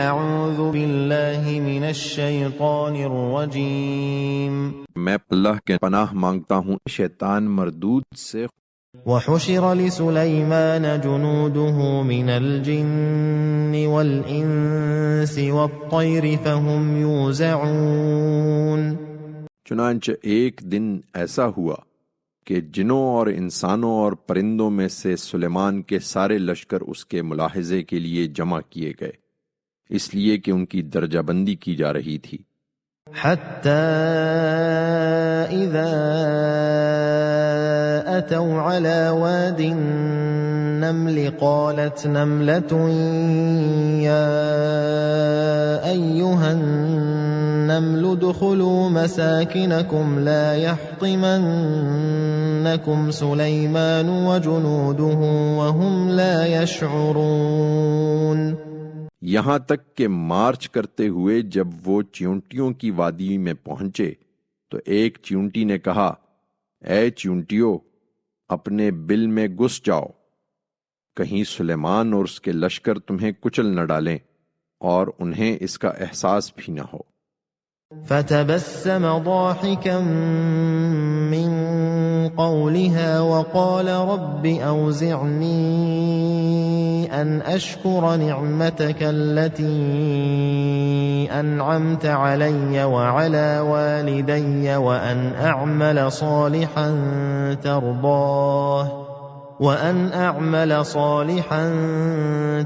اعوذ باللہ من الشیطان الرجیم میں اللہ کے پناہ مانگتا ہوں شیطان مردود سے۔ وحشر لسلیمان جنوده من الجن والانس والطیر فهم یوزعون۔ چنانچہ ایک دن ایسا ہوا کہ جنوں اور انسانوں اور پرندوں میں سے سلیمان کے سارے لشکر اس کے ملاحظے کے لیے جمع کیے گئے، اس لیے کہ ان کی درجہ بندی کی جا رہی تھی۔ حتى إذا أتوا على واد النمل قالت نملة يا أيها النمل ادخلوا مساكنكم لا يحطمنكم سليمان وجنوده وهم لا يشعرون۔ یہاں تک کہ مارچ کرتے ہوئے جب وہ چیونٹیوں کی وادی میں پہنچے تو ایک چیونٹی نے کہا، اے چیونٹیوں، اپنے بل میں گھس جاؤ، کہیں سلیمان اور اس کے لشکر تمہیں کچل نہ ڈالیں اور انہیں اس کا احساس بھی نہ ہو۔ فتبسم ضاحكا من قولها وقال رب أوزعني أن أشكر نعمتك التي أنعمت علي وعلى والدي وأن أعمل صالحا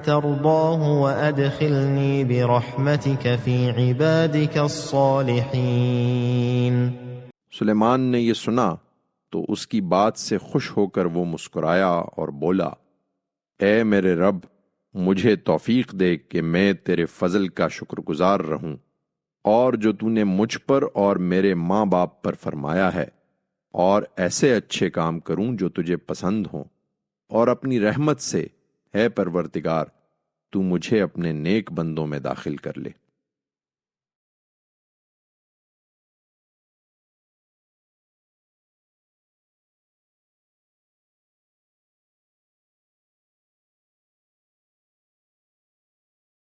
ترضاه وأدخلني برحمتك في عبادك الصالحين۔ سلیمان نے یہ سنا تو اس کی بات سے خوش ہو کر وہ مسکرایا اور بولا، اے میرے رب، مجھے توفیق دے کہ میں تیرے فضل کا شکر گزار رہوں، اور جو تو نے مجھ پر اور میرے ماں باپ پر فرمایا ہے، اور ایسے اچھے کام کروں جو تجھے پسند ہوں، اور اپنی رحمت سے اے پروردگار تو مجھے اپنے نیک بندوں میں داخل کر لے۔